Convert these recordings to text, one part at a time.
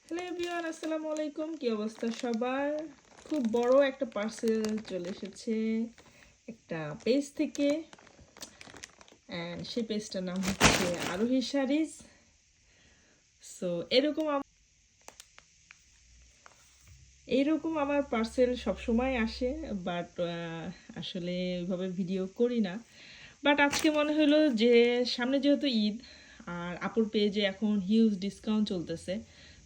Hello everyone, আসসালামু আলাইকুম। কি অবস্থা সবার? খুব বড় একটা পার্সেল চলে এসেছে একটা পেজ থেকে, অ্যান্ড সেই পেজটার নাম হচ্ছে আরোহী শাড়িজ। সো এইরকম আমার পার্সেল সবসময় আসে, বাট আসলে ওইভাবে ভিডিও করি না। বাট আজকে মনে হলো যে সামনে যেহেতু ঈদ, আর আপুর পেজে এখন হিউজ ডিসকাউন্ট চলতেছে,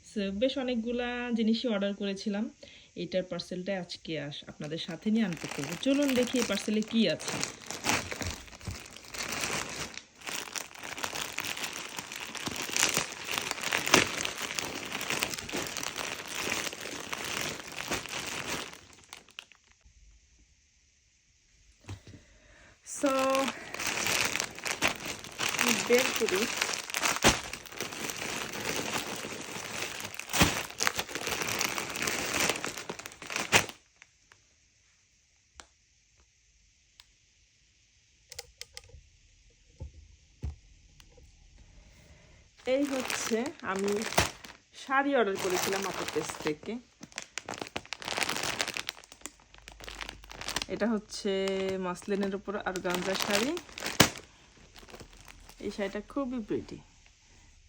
সো বেশ অনেকগুলা জিনিসই অর্ডার করেছিলাম। এইটার পার্সেলটা আজকে আপনাদের সাথে নিয়ে আনতে করবো। চলুন দেখি এই পার্সেলে কি আছে। সো বের করি। এই হচ্ছে, আমি শাড়ি অর্ডার করেছিলাম আপুর পেজ থেকে। এটা হচ্ছে মাসলিনের উপর অর্গানজা শাড়ি। এই শাড়িটা খুবই প্রিটি।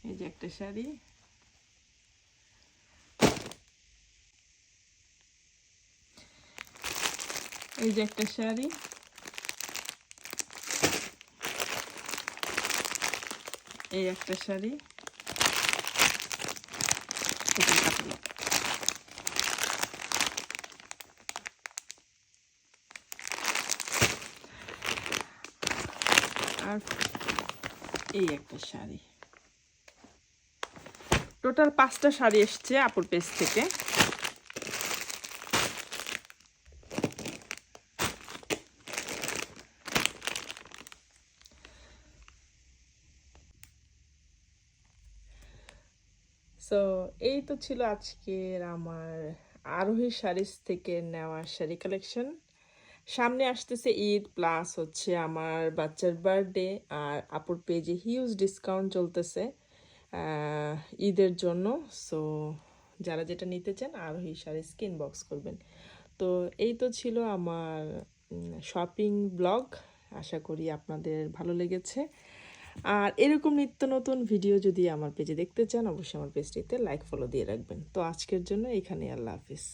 এই যে একটা শাড়ি, এই যে একটা শাড়ি, এই একটা শাড়ি, আর এই একটা শাড়ি। টোটাল 5টা শাড়ি এসছে আপুর পেজ থেকে। সো এই তো ছিল আজকের আমার আরোহী শাড়িজ থেকে নেওয়া শাড়ি কালেকশন। সামনে আসতেছে ঈদ, প্লাস হচ্ছে আমার বাচ্চার বার্থডে, আর আপুর পেজে হিউজ ডিসকাউন্ট চলতেছে ঈদের জন্য। সো যারা যেটা নিতে চান আরোহী শাড়িজকে ইনবক্স করবেন। তো এই তো ছিল আমার শপিং ব্লগ। আশা করি আপনাদের ভালো লেগেছে। আর এরকম নিত্য নতুন ভিডিও যদি আমার পেজে দেখতে চান, অবশ্যই আমার পেজটিতে লাইক ফলো দিয়ে রাখবেন। তো আজকের জন্য এখানে, আল্লাহ হাফিজ।